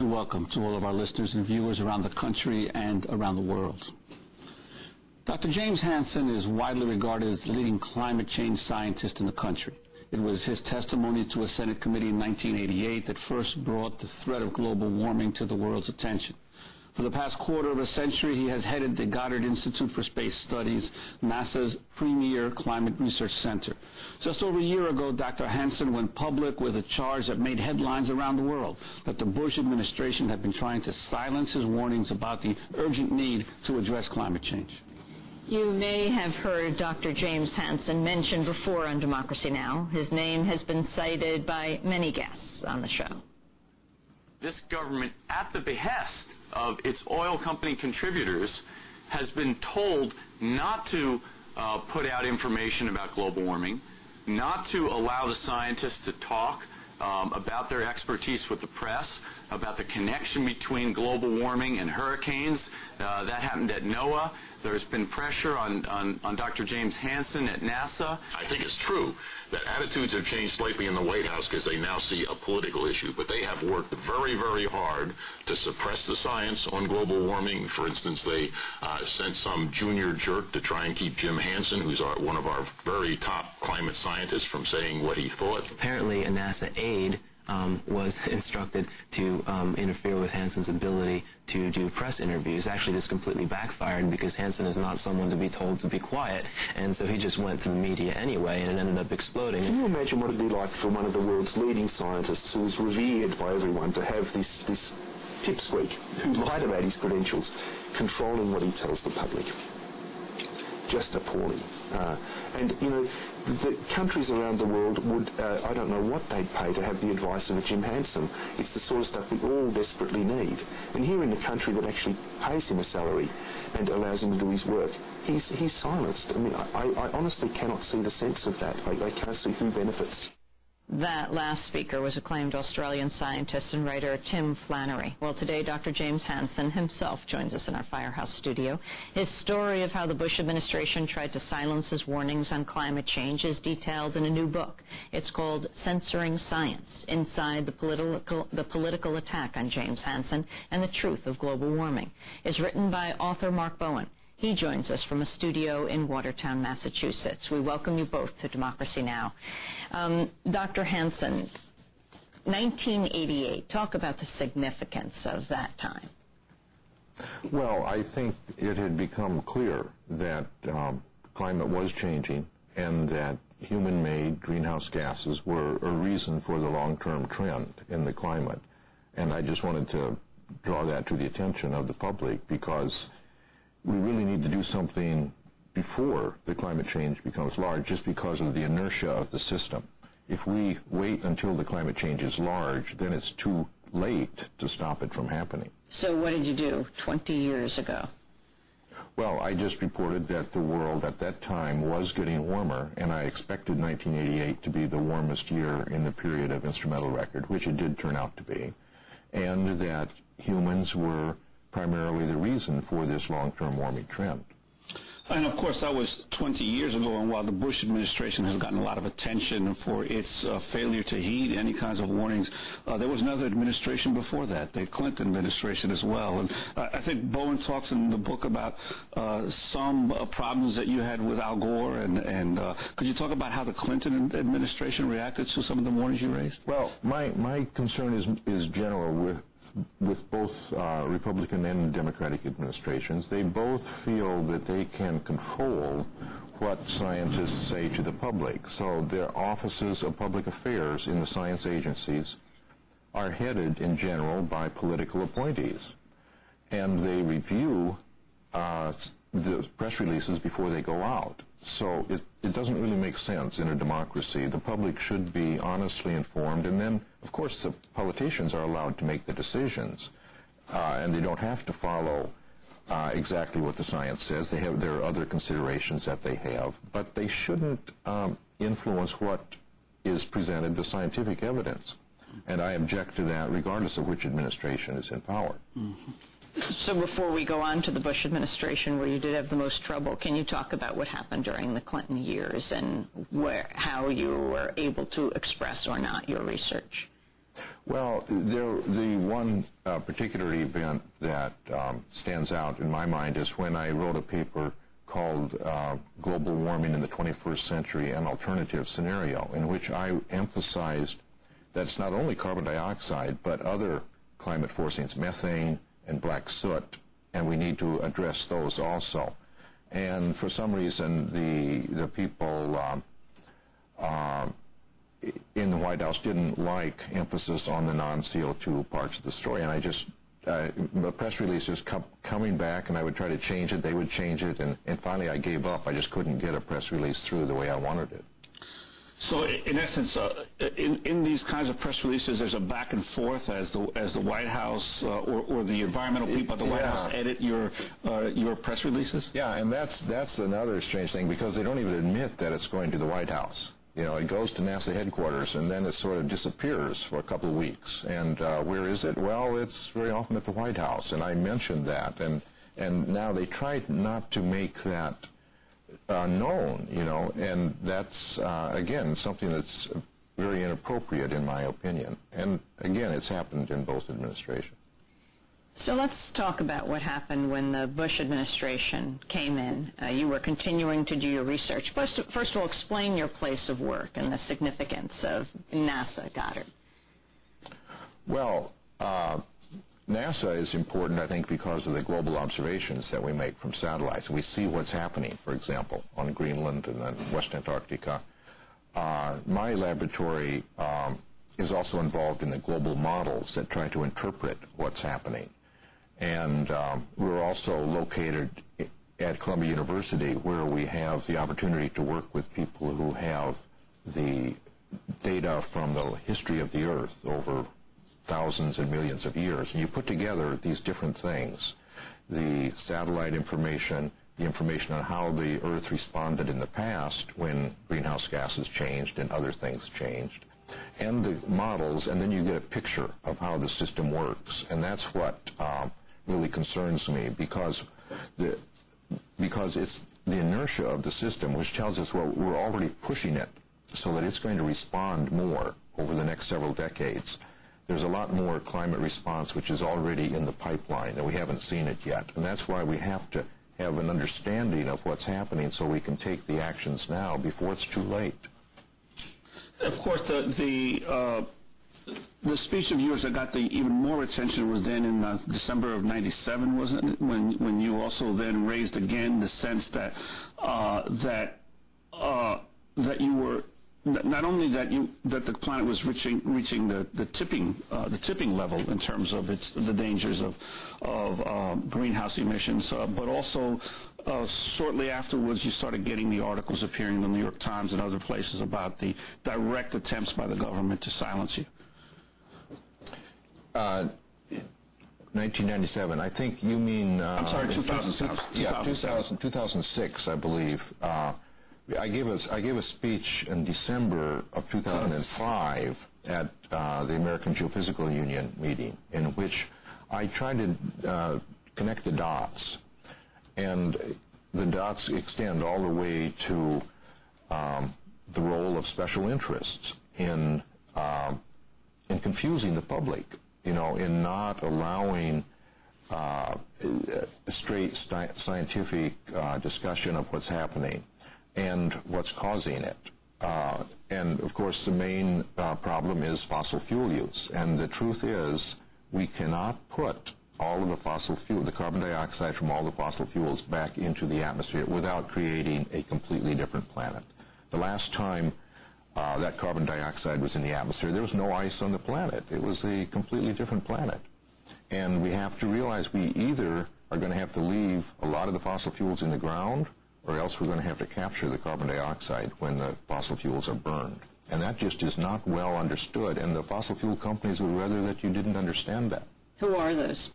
Welcome to all of our listeners and viewers around the country and around the world. Dr. James Hansen is widely regarded as the leading climate change scientist in the country. It was his testimony to a Senate committee in 1988 that first brought the threat of global warming to the world's attention. For the past quarter of a century, he has headed the Goddard Institute for Space Studies, NASA's premier climate research center. Just over a year ago, Dr. Hansen went public with a charge that made headlines around the world, that the Bush administration had been trying to silence his warnings about the urgent need to address climate change. You may have heard Dr. James Hansen mentioned before on Democracy Now! His name has been cited by many guests on the show. This government, at the behest of its oil company contributors, has been told not to put out information about global warming, not to allow the scientists to talk about their expertise with the press, about the connection between global warming and hurricanes. That happened at NOAA. There's been pressure on Dr. James Hansen at NASA. I think it's true that attitudes have changed slightly in the White House because they now see a political issue, but they have worked very, very hard to suppress the science on global warming. For instance, they sent some junior jerk to try and keep Jim Hansen, who's one of our very top climate scientists, from saying what he thought. Apparently, a NASA aide was instructed to interfere with Hansen's ability to do press interviews. Actually, this completely backfired because Hansen is not someone to be told to be quiet, and so he just went to the media anyway, and it ended up exploding. Can you imagine what it'd be like for one of the world's leading scientists, who is revered by everyone, to have this pipsqueak who lied about his credentials controlling what he tells the public? Just appalling. And, you know, the countries around the world would, I don't know what they'd pay to have the advice of a Jim Hansen. It's the sort of stuff we all desperately need. And here in a country that actually pays him a salary and allows him to do his work, he's silenced. I mean, I honestly cannot see the sense of that. I can't see who benefits. That last speaker was acclaimed Australian scientist and writer Tim Flannery. Well, today, Dr. James Hansen himself joins us in our Firehouse studio. His story of how the Bush administration tried to silence his warnings on climate change is detailed in a new book. It's called Censoring Science: Inside the Political Attack on James Hansen and the Truth of Global Warming. It's written by author Mark Bowen. He joins us from a studio in Watertown, Massachusetts. We welcome you both to Democracy Now! Dr. Hansen, 1988, talk about the significance of that time. Well, I think it had become clear that climate was changing and that human-made greenhouse gases were a reason for the long-term trend in the climate. And I just wanted to draw that to the attention of the public, because we really need to do something before the climate change becomes large, just because of the inertia of the system. If we wait until the climate change is large, then it's too late to stop it from happening. So what did you do 20 years ago? Well, I just reported that the world at that time was getting warmer, and I expected 1988 to be the warmest year in the period of instrumental record, which it did turn out to be, and that humans were primarily the reason for this long-term warming trend. And of course, that was 20 years ago, and while the Bush administration has gotten a lot of attention for its failure to heed any kinds of warnings, there was another administration before that, the Clinton administration as well. And I think Bowen talks in the book about some problems that you had with Al Gore, and could you talk about how the Clinton administration reacted to some of the warnings you raised? Well, my concern is general with both Republican and Democratic administrations. They both feel that they can control what scientists say to the public. So their offices of public affairs in the science agencies are headed in general by political appointees. And they review the press releases before they go out. So it doesn't really make sense in a democracy. The public should be honestly informed, and then, of course, the politicians are allowed to make the decisions, and they don't have to follow exactly what the science says. There are other considerations that they have, but they shouldn't influence what is presented, the scientific evidence. And I object to that regardless of which administration is in power. Mm-hmm. So before we go on to the Bush administration, where you did have the most trouble, can you talk about what happened during the Clinton years and how you were able to express or not your research? Well, the one particular event that stands out in my mind is when I wrote a paper called Global Warming in the 21st Century, an Alternative Scenario, in which I emphasized that it's not only carbon dioxide, but other climate forcings, methane and black soot, and we need to address those also. And for some reason, the people in the White House didn't like emphasis on the non-CO2 parts of the story, and I just, the press release just kept coming back, and I would try to change it, they would change it, and finally I gave up. I just couldn't get a press release through the way I wanted it. So, in essence, in these kinds of press releases, there's a back and forth as the White House or the environmental people at the White House edit your press releases? Yeah, and that's another strange thing, because they don't even admit that it's going to the White House. You know, it goes to NASA headquarters, and then it sort of disappears for a couple of weeks. And where is it? Well, it's very often at the White House, and I mentioned that. And now they try not to make that known, you know, and that's, again, something that's very inappropriate in my opinion. And, again, it's happened in both administrations. So let's talk about what happened when the Bush administration came in. You were continuing to do your research. First of all, explain your place of work and the significance of NASA Goddard. Well, NASA is important, I think, because of the global observations that we make from satellites. We see what's happening, for example, on Greenland and then West Antarctica. My laboratory is also involved in the global models that try to interpret what's happening. And we're also located at Columbia University, where we have the opportunity to work with people who have the data from the history of the Earth over thousands and millions of years. And you put together these different things, the satellite information, the information on how the Earth responded in the past when greenhouse gases changed and other things changed, and the models, and then you get a picture of how the system works. And that's what really concerns me, because it's the inertia of the system which tells us, well, we're already pushing it so that it's going to respond more over the next several decades. There's a lot more climate response which is already in the pipeline, and we haven't seen it yet. And that's why we have to have an understanding of what's happening so we can take the actions now before it's too late. Of course, the speech of yours that got the even more attention was then in December of '97, wasn't it? When you also then raised again the sense that that you were not only that the planet was reaching the tipping level in terms of the dangers of greenhouse emissions, but also shortly afterwards you started getting the articles appearing in the New York Times and other places about the direct attempts by the government to silence you. 1997. I think you mean. I'm sorry, 2006. Yeah, 2006, I believe. I gave a speech in December of 2005 at the American Geophysical Union meeting, in which I tried to connect the dots, and the dots extend all the way to the role of special interests in confusing the public, you know, in not allowing a straight scientific discussion of what's happening and what's causing it. And, of course, the main problem is fossil fuel use. And the truth is, we cannot put all of the fossil fuel, the carbon dioxide from all the fossil fuels, back into the atmosphere without creating a completely different planet. The last time that carbon dioxide was in the atmosphere, there was no ice on the planet. It was a completely different planet. And we have to realize we either are going to have to leave a lot of the fossil fuels in the ground, or else we're going to have to capture the carbon dioxide when the fossil fuels are burned. And that just is not well understood, and the fossil fuel companies would rather that you didn't understand that. Who are those?